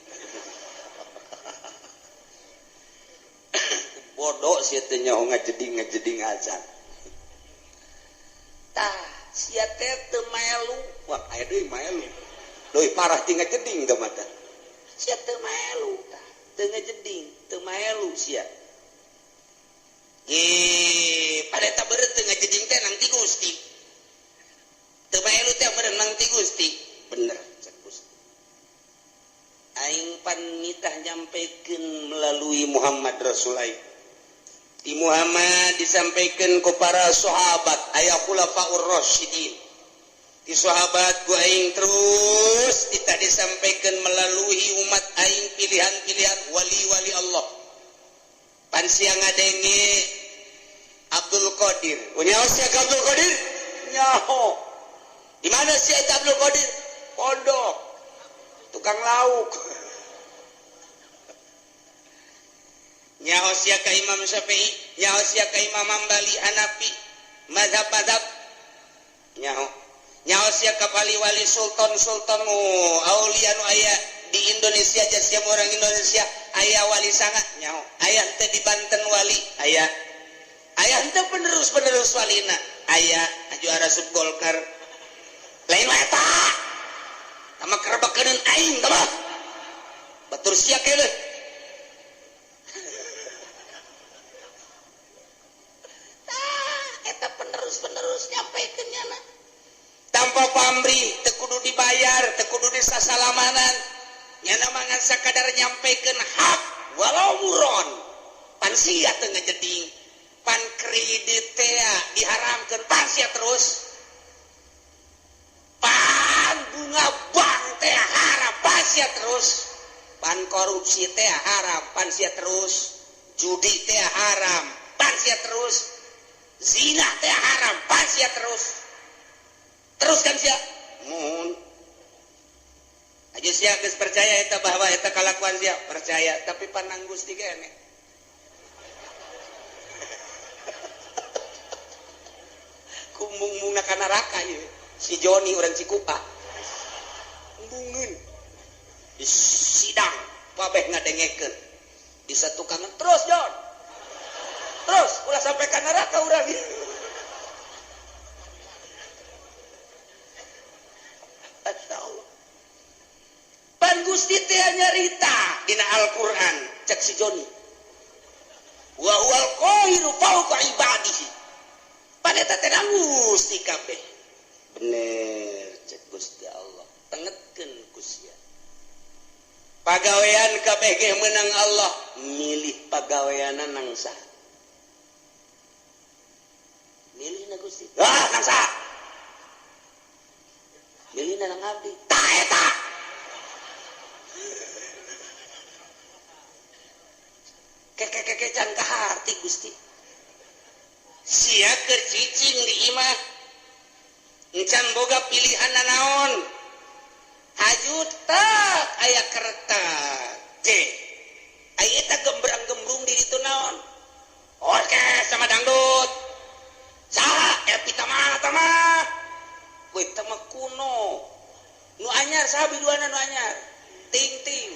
bodoh sia teh nyaho ngajeding azan tah sia teh teu melu wah aya deui melu deui parah ti ngajeding teh mah tah sia teu melu tah teu ngajeding teu melu sia pada tak beureut teu ngajeding teh nang ti Gusti teu melu teh beureut nang ti Gusti bener cek Gusti aing pan nitah nyampikeun melalui Muhammad Rasulullah di Muhammad disampaikan ku para sahabat aya khulafaur rasyidin di sahabat ku aing terus kita disampaikan melalui umat aing pilihan-pilihan wali-wali Allah pan sia ngadenge Abdul Qadir nyaho sia Abdul Qadir nyaho di mana sia Abdul Qadir pondok tukang lauk nyaho sia ka Imam Syafi'i nyaho sia ka Imam Hambali Hanafi mazhab-mazhab nyaho sia ka wali sultan aulia nu aya di Indonesia aja sia orang Indonesia aya wali sangat nyaho aya teh di Banten wali aya teh penerus walina aya juara sub Golkar lain eta sama kerebakeun aing tah batur sia keleh pamrih teu kudu dibayar teu kudu disasalamanan nya namangan sakadar nyampikeun hak walau muron pan sia teu ngajeding pan kredit teh diharamkeun pan sia terus pan bunga bank teh haram pan sia terus pan korupsi teh haram pan sia terus judi teh haram pan sia terus zina teh haram pan sia terus kan sia mun aja sia geus percaya eta bahwa eta kalakuan sia percaya tapi panang Gusti keneh kumbung-mungna ka neraka ieu si Joni urang Cikupa embungeun di sidang pabeh ngadengekeun di satu kangen terus Jon terus ulah sampai ka neraka urang pan Gusti teh nyarita dina Al-Qur'an cek si Joni wa huwal qahiru fawqa ibadihi pan eta teh Gusti kabeh bener cek Gusti Allah tengetkeun ku sia pagawean kabeh ge meunang Allah milih pagaweana nang saha milihna Gusti nang saha milihna nang abdi tah eta keke can kaharti Gusti sia keur cicing di imah encan boga pilihan naon hajut tak aya kereta je aya eta gembrang-gembrung di ditu naon orkes sama dangdut saha epi tamah we tamah kuno nu anyar saha biduana nu anyar ting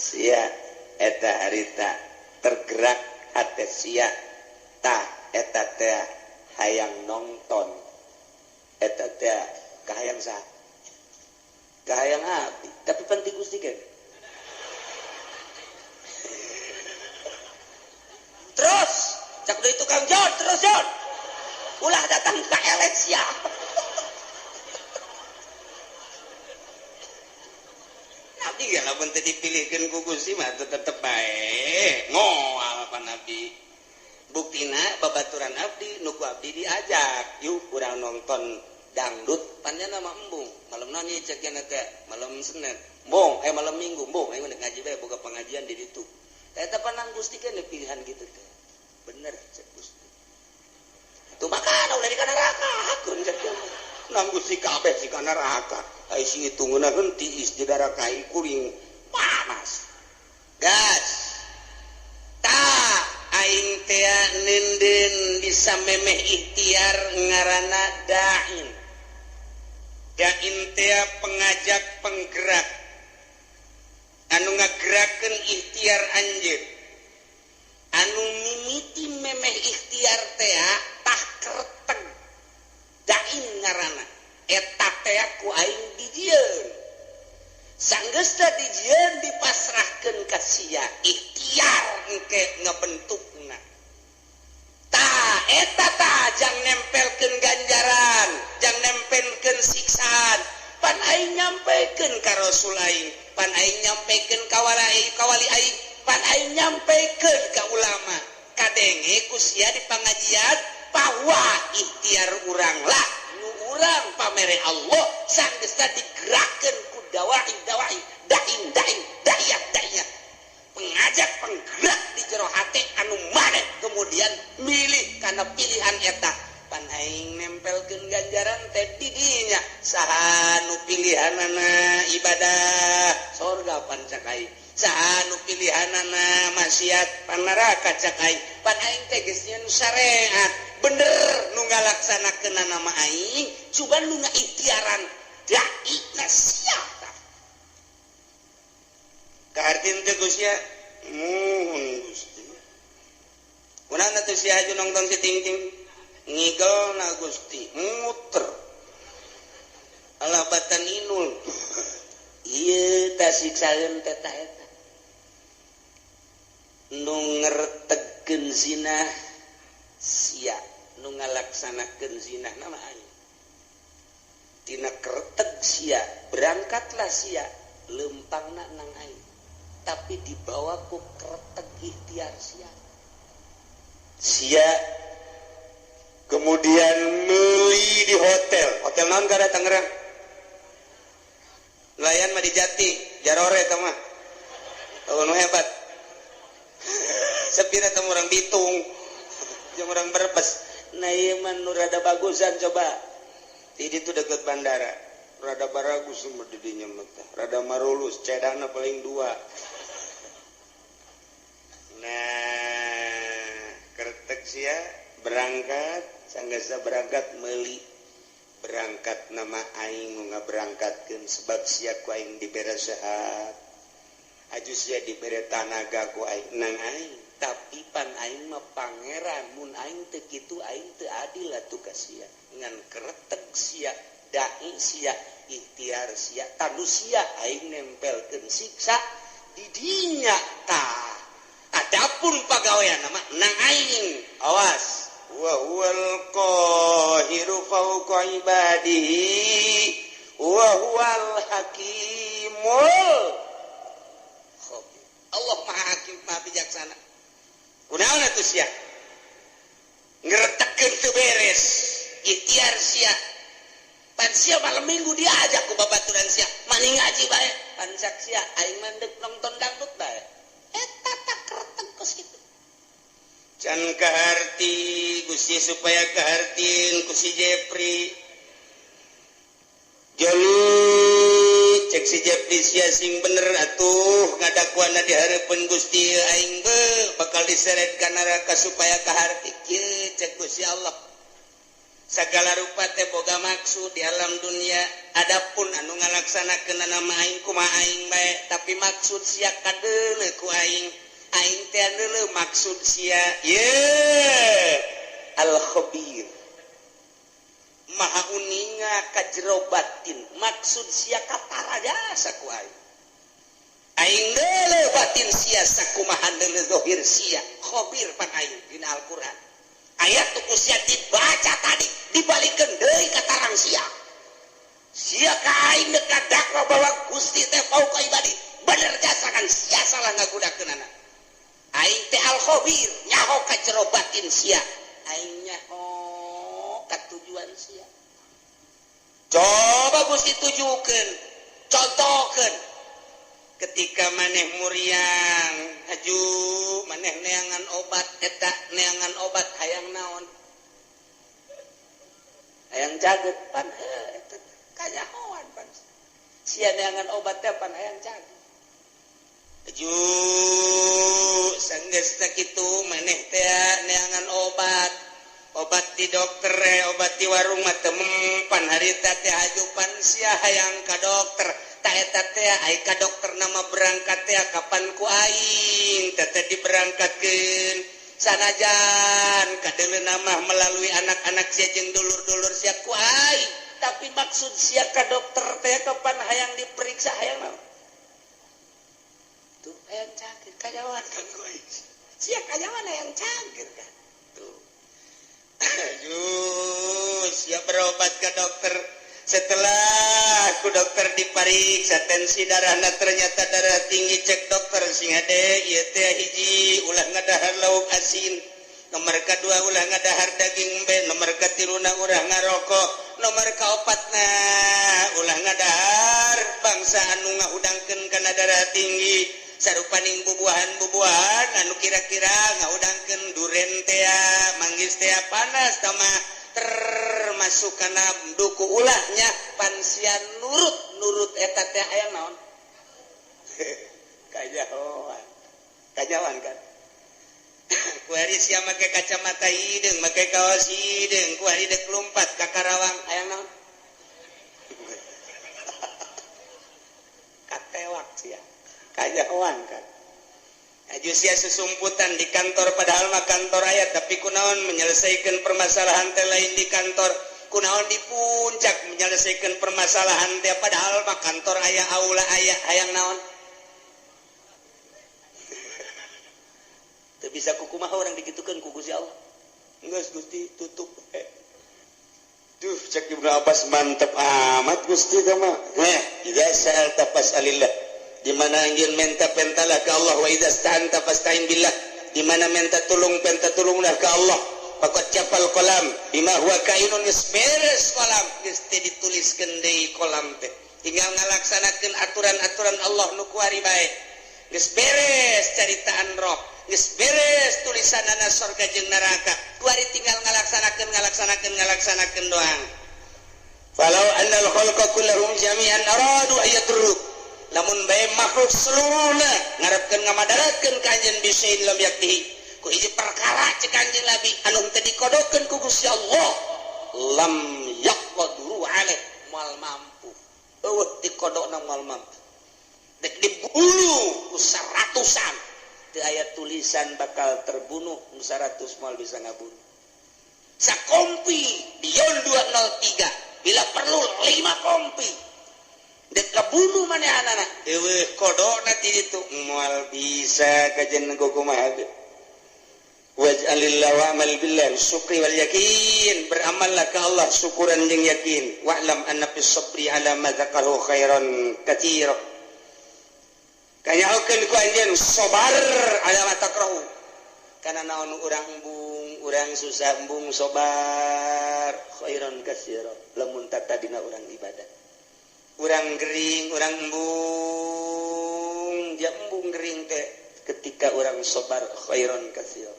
sia eta harita tergerak hate sia tah eta teh hayang nonton eta teh kahayang saha kahayang abdi tapi penting Gusti kan terus cak deui tukang Jon terus Jon ulah datang ka eleksi abdi ge lamun teu dipilihkeun ku Gusti mah tetep bae ngoal pan abdi buktina babaturan abdi nuku abdi diajak yuk urang nonton dangdut panjana mah embung malam nani cek cenah teh malam Senin embung malam Minggu embung aing ngaji bae boga pengajian di ditu eta panang Gusti kan pilihan gitu teh bener cek Gusti tuh makana ulah di neraka hakun cek nang Gusti kabeh si ka neraka ai si hitungeuna heuntih is di neraka kuring panas gas aing teh nenden bisa memeh ikhtiar ngaranna dain teh pengajak penggerak anu ngagerakeun ikhtiar anjeun anu mimiti memeh ikhtiar teh tah kereteng dain ngaranna eta teh ku aing dijieun sanggeus teh dijieun dipasrahkeun ka sia ikhtiar engke ngabentukna tah eta tah jang nempelkeun ganjaran jang nempelkeun siksaan pan aing nyampekeun ka Rasul aing pan aing nyampekeun ka kawali aing pan aing nyampekeun ka ulama kadenge ku sia di pangajian bahwa ikhtiar urang lah nu urang pamere Allah sanggeus digerakkeun ku dawai daiyah pengajak penggerak di jero hati anu maneh kemudian milih karena pilihan eta pan aing nempelkeun ganjaran teh di dinya saha nu pilihanana ibadah surga pan cak aing saha nu pilihanana maksiat pan neraka cak aing pan aing teh geus nyen syariat bener nu ngalaksanakeun nama aing cuban nu ngaikhtiaran dai nasiata kahartin teh Gusti muhun Gusti kunaon atuh si Haju nongton si Ting ngigelna Gusti muter alabatan inul ieu tah siksaeun teh ta eta nu ngertegeun zina sia nu ngalaksanakeun zinah nama aing tina kereteg sia berangkatlah sia lempangna nang aing tapi dibawa ku kereteg ikhtiar sia kemudian meuli di hotel naon kada Tangerang layan mah di Jati Jarore eta mah nu hebat sepira temu orang Bitung jeung orang Brebes nah ieu mah nu rada bagusan coba di ditu deket bandara rada baragus mah di dinya mah rada marulus cedana paling 2 nah keretek sia berangkat sanggasa berangkat meuli berangkat nama aing nu ngaberangkatkeun sebab sia ku aing dibere sehat aju sia dibere tanaga ku aing nang aing tapi pan aing mah pangeran mun aing teu kitu aing teu adil atuh ka sia ngan keretek sia dai sia ikhtiar sia tanu sia aing nempelkeun siksa di dinya tah adapun pagawean nama nang aing awas wa huwal qahiru fawqa ibadihi wa huwal hakimul khabir Allah maha hakim maha bijaksana kunaon atuh sia ngretekeun teu beres ikhtiar sia pan sia malam minggu diajak ku babaturan sia mani ngaji bae pan sak sia aing mandek nonton dangdut bae eta tak kereteg kos kitu can kaharti Gusti supaya kahartin ku si Jepri joli cek si Jepri sia sing bener atuh ngadakuanna di hareupeun Gusti aing be bakal diseret ka neraka supaya kaharti kieu cek Gusti Allah sagala rupa teh boga maksud di alam dunia adapun anu ngalaksanakeun nama aing kumaha aing bae tapi maksud sia kadeuleu ku aing teh anu maksud sia al khabir maha uninga ka jero batin maksud sia katarajasa ku aing deuleu batin sia sakumaha deuleu zahir sia khabir pan aing dina Al-Qur'an ayat tuku sia dibaca tadi dibalikeun deui ka tarang sia ka aing dekadak bahwa Gusti teh fauqa ibadi bener jasa kan sia salah ngagudakeunana aing teh al khabir nyaho ka jero batin sia aing nyaho ka tujuan sia coba Gusti tujukeun contohkeun ketika maneh muriang haju maneh neangan obat eta neangan obat hayang naon hayang jaget pan eta kanyahoan pan sia neangan obat teh pan hayang jaget haju sanggeus teh kitu maneh teh neangan obat di dokter obat di warung mah teu mempan harita teh haju pan sia hayang ka dokter eta teh ai ka dokter nama berangkat teh kapan ku aing teh diberangkatkeun sanajan kadeuleuh mah melalui anak-anak sia jeung dulur-dulur sia ku aing tapi maksud sia ka dokter teh kapan hayang diperiksa hayang naon tuh hayang cangkir kajawan kan ku aing sia kajawan hayang cangkir kan tuh sia berobat ke dokter setelah ku dokter dipariksa tensi darahna ternyata darah tinggi cek dokter sing ade ieu teh hiji ulah ngadahar lauk asin nomor kadua ulah ngadahar daging embe nomor katiluna ulah ngarokok nomor kaopatna ulah ngadahar bangsa anu ngahudangkeun kana darah tinggi sarupaning bubuahan anu kira-kira ngahudangkeun duren teh manggis teh panas tamah termasuk kana duku ulahnya pansian nurut eta teh aya naon kajawan kan kuari sia make kacamata hideung make kaos hideung kuari dek lompat ka Karawang aya naon katewak sia kajawan kan aju sia susumputan di kantor padahal mah kantor aya tapi kunaon menyelesaikan permasalahan teh lain di kantor kunaon di puncak menyelesaikan permasalahan teh padahal mah kantor aya aula aya hayang naon teu bisa kukumaha urang digitukeun ku Gusti Allah geus Gusti tutup duh cek Ibnu Abbas mantep amat Gusti mah idza sa'alta fas'alillah di mana anjeun minta pentalah ke Allah wa idza sta'anta fasta'in billah di mana minta tulunglah ke Allah faqad capal qalam bima huwa kainun isberes qalam geus teh dituliskeun deui qalam teh tinggal ngalaksanakeun aturan-aturan Allah nu kuari bae geus beres caritaan roh geus beres tulisanana surga jeung neraka kuari tinggal ngalaksanakeun doang falau annal khalqa kullahum jami'an aradu ayatruk lamun bae makhluk seluruhna ngarepkeun ngamadarakeun ka anjeun bisain lam yaktihi ku hiji perkara cek anjeun Nabi anu teu dikodokeun ku Gusti Allah lam yaqdiru alaih moal mampu eueuh dikodokna moal mampu dek dibunuh ku saratusan teu aya tulisan bakal terbunuh nu 100 moal bisa ngabunuh sakompi beyond 203 bila perlu 5 kompi dek kabunuh manehanana eueuh kodona ti ditu moal bisa kajen nggo kumaha waj'alillahu amal billah syukri wal yakin beramallah ka Allah syukuran jeung yakin wa'lam anna fis sabri ala ma dzakarahu khairan katsira kanyaokeun ku anjeun sabar ala ma takrahu kana naon urang embung urang susah embung sabar khairan katsira lamun tata dina urang ibadah urang gering urang embung ja embung gering teh ketika urang sabar khairan katsira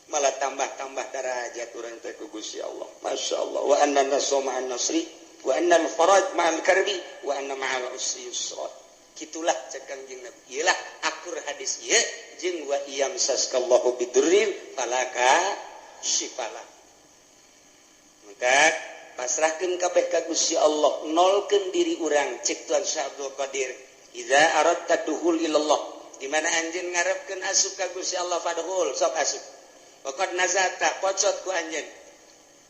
malah tambah-tambah derajat urang teh ku Gusti Allah masyaallah wa anna nasra ma'an nasri wa anna al-faraj ma'al karbi wa anna ma'al usri yusra kitulah cek Kangjeng Nabi iyalah akur hadis ieu jeung wa iyam saskallahu bidurrin falaka syifala maka pasrahkeun kabeh ka Gusti Allah nolkeun diri urang cek Tuan Syekh Abdul Qadir idza aradta duhul ilallah di mana anjeun ngarepkeun asup ka Gusti Allah fadhul sok asup waqad nazata pocot ku anjeun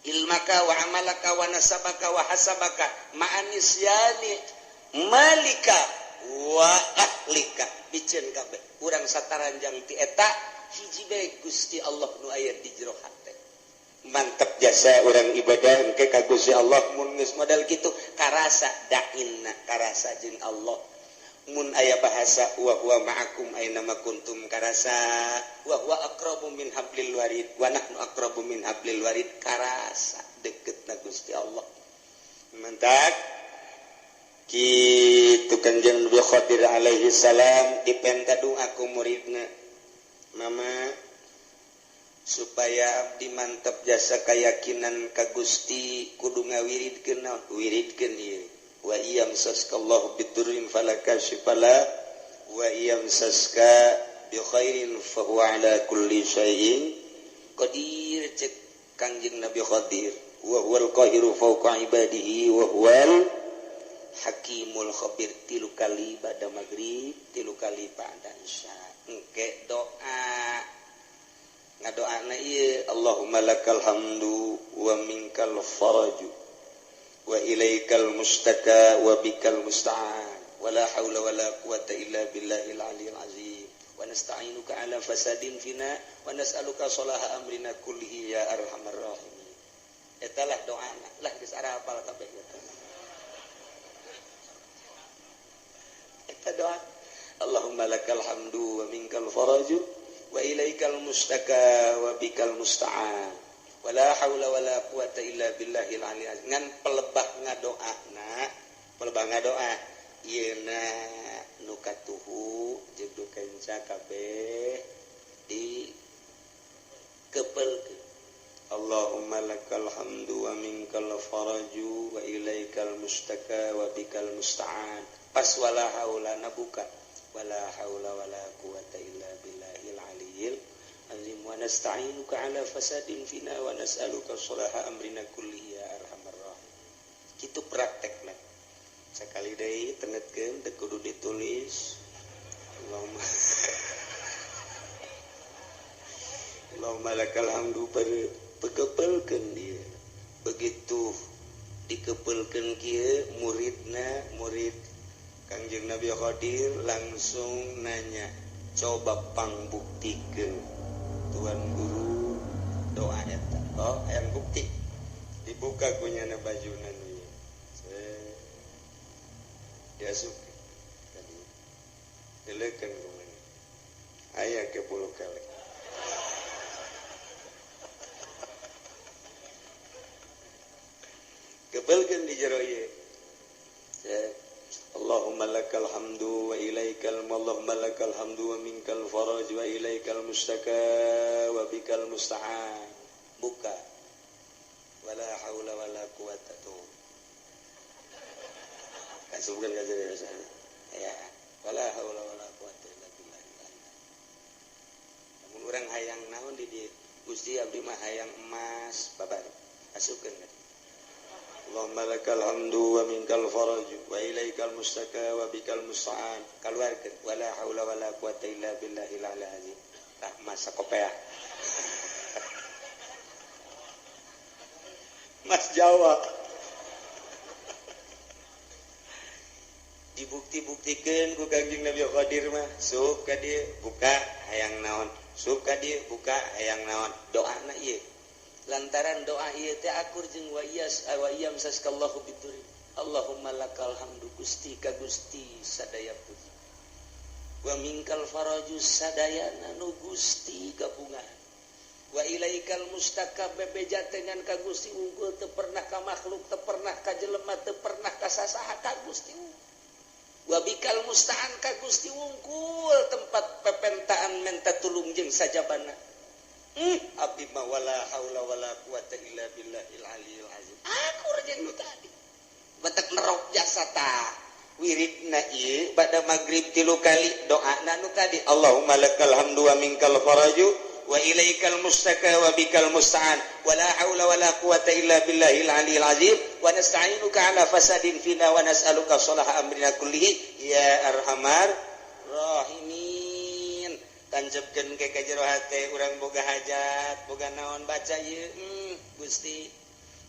ilmaka wa amalaka wa nasabaka wa hasabaka ma'anisyani malika wa ahlika biceun kabeh urang sataranjang ti eta hiji bae Gusti Allah nu aya di jero hate mantep jasa urang ibadah engke ka Gusti Allah mun geus modal kitu karasa dainna karasa jeung Allah mun aya bahasa wa huwa ma'akum aina ma kuntum karasa wa huwa aqrabu min hablil warid wa nahnu aqrabu min hablil warid karasa deketna Gusti Allah mantap kitu Kanjeng Nabi Khadir alaihi salam dipenta doa ku muridna mama supaya abdi mantap jasa keyakinan ka Gusti kudu ngawiridkeun ieu wa iyam saskallahu bidurrin falaka syifala wa iyam saska bi khairin fa huwa ala kulli syai'in qadir cek Kanjeng Nabi Khadir wa huwal qahiru fawqa ibadihi wa huwal hakimul khabir tilu kali pada maghrib tilu kali pada isya engke doa ngadoana ieu Allahumma lakal hamdu wa minkal faraju wa ilaikal mustaka wa bikal musta'an wa la haula wa la quwata illa billahil aliyil azim wa nasta'inuka ala fasadin fina wa nas'aluka salaha amrina kullihi ya arhamar rahimin etalah doana lah geus ara hafal kabeh eta doa Allahumma lakal hamdu wa minkal faraju wa ilaikal mustaka wa bikal musta'an wala haula wala quwata illa billahil aliyil azim ngan pelebah ngadoa yeuna nu katuhu jeung nu kenca kabeh di kepelkeun Allahumma lakal hamdu wa minkal faraju wa ilaikal mustaka wa bikal musta'an pas wala haula nabuka wala haula wala quwata illa billahil aliyil azim wa nasta'inuka ala fasadin fina wa nas'aluka salaha amrina kullihi ya arhamar rahim kitu praktekna sakali deui tengetkeun teu kudu ditulis Allahumma lakal hamdu pekepelkeun dia begitu dikepelkeun kieu murid Kangjeng Nabi Khadir langsung nanya coba pangbuktikeun Tuan Guru doa eta Oh yang bukti dibuka kunyana bajunan diasup tadi dilekan kumana aya ke 10 kali kebelkeun di jero ieu Allahumma lakal hamdu wa ilaikal Allahumma lakal hamdu wa minkal faraj wa ilaikal mustaka wa bikal musta'an buka wala haula wala quwata tuh kasubkeun ka jero ya wala haula wala quwata illa billah lamun urang hayang naon di dieu Gusti abdi mah hayang emas babar asupkeun ka Allahumma lakal hamdu wa minkal faraj wa ilaikal mustaka wa bikal musta'an kaluarkeun wala haula wala quwata illa billahil azim tah masa kopeah Mas Jawa dibukti-buktikeun ku Kangjeng Nabi Qadir mah sup ka dieu buka hayang naon sup ka dieu buka hayang naon doana ieu lantaran doa ieu teh akur jeung wa iyam saskallahu biduri Allahumma lakal hamdu Gusti ka Gusti sadaya puji wa minkal faraju sadayana nu Gusti gabungan wa ilaikal mustaqab bebeja dengan ka Gusti unggul teu pernah ka makhluk teu pernah ka jelema teu pernah ka sasaha ka Gusti wa bikal musta'an ka Gusti unggul tempat pepentaan menta tulung jeung sajabana abdi ma wala haula wala quwata illa billahil aliyil azim akur jeung nu tadi batak nerok jasa tah wiridna ieu bada magrib 3 kali doana nu tadi Allahumma lakal hamdu wa minkal faraju wa ilaikal mustaka wa bikal musta'an wala haula wala quwata illa billahil aliyil azim wa nasta'inuka ala fasadin fina wa nas'aluka salaha amrina kullihi ya arhamar rahimin tanjepkeun ke jero hate urang boga hajat boga naon baca ieu Gusti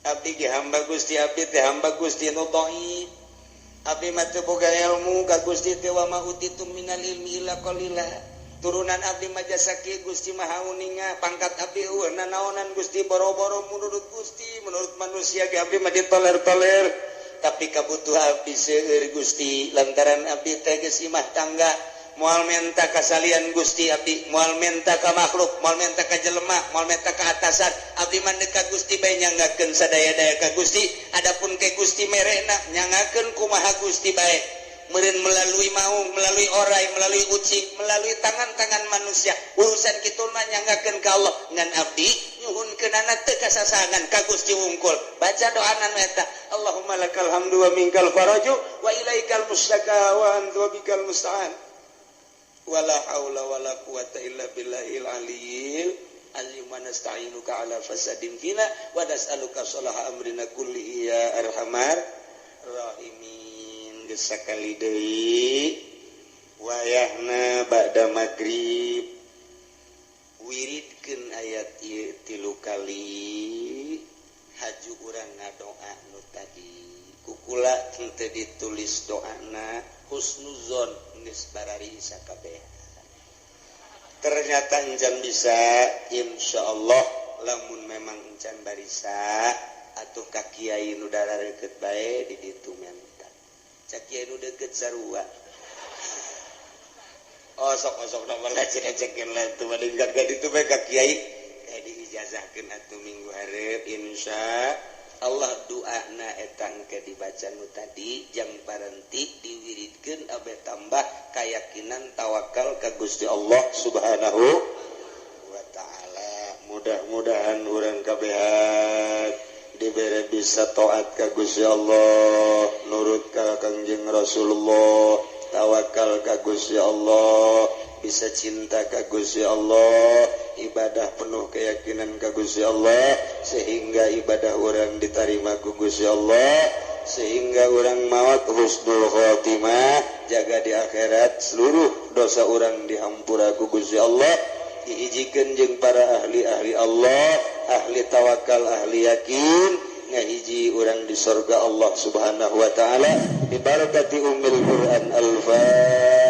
abdi ge hamba Gusti abdi teh hamba Gusti nu dhaif abdi mah teu boga ilmu ka Gusti teh wa ma utitum minal ilmi illa qalila turunan abdi mah jasa kieu Gusti mah hauninga pangkat abdi eueuh nanaonan Gusti boro-boro menurut Gusti menurut manusia ge abdi mah ditoler-toler tapi kabutuhan abdi seueur Gusti lantaran abdi teh geus imah tangga moal menta kasalian Gusti abdi moal menta ka makhluk moal menta ka jelema moal menta ka atasan abdi mah ka Gusti bae nyanggakeun sadaya-daya ka Gusti adapun ke Gusti merehna nyangakeun kumaha Gusti bae meureun melalui maung melalui orai melalui ucing melalui tangan-tangan manusia urusan kitu mah nyanggakeun ka Allah ngan abdi nyuhunkeunana teu kasasangan ka Gusti wungkul baca doana nu eta Allahumma lakal hamdu wa minkal faraju wa ilaikal mustaka wa anta bikal musta'an wala haula wala quwata illa billahil aliyil azim wa nasta'inuka ala fasadin fina wa nas'aluka salaha amrina kullihi ya arhamar rahimin geus sakali deui wayahna ba'da magrib wiridkeun ayat ieu 3 kali haju urang ngadoa nu tadi kukula teu ditulis doana husnuzon geus barari sakabeh ternyata encan bisa insyaallah lamun memang encan barisa atuh ka kiai nu darareukeut bae di ditu menta cak kiai nu deukeut sarua sok nama lecek-lecekeun lah teu madengkeun ka ditu bae ka kiai diijazahkeun atuh minggu hareup insya Allah doana eta engke dibaca nu tadi jang parenti diwiridkeun abe tambah kayakinan tawakal ka Gusti Allah Subhanahu wa taala mudah-mudahan urang kabehan dibere bisa taat ka Gusti Allah nurut ka Kangjeng Rasulullah tawakal ka Gusti Allah bisa cinta ka Gusti Allah ibadah penuh keyakinan ka Gusti Allah sehingga ibadah orang diterima ku Gusti Allah sehingga orang maut husnul khotimah jaga di akhirat seluruh dosa orang dihampura ku Gusti Allah diijikeun jeung para ahli-ahli Allah ahli tawakal ahli yakin ngahiji urang di surga Allah Subhanahu wa taala bi barakati ummul Quran al-Fatihah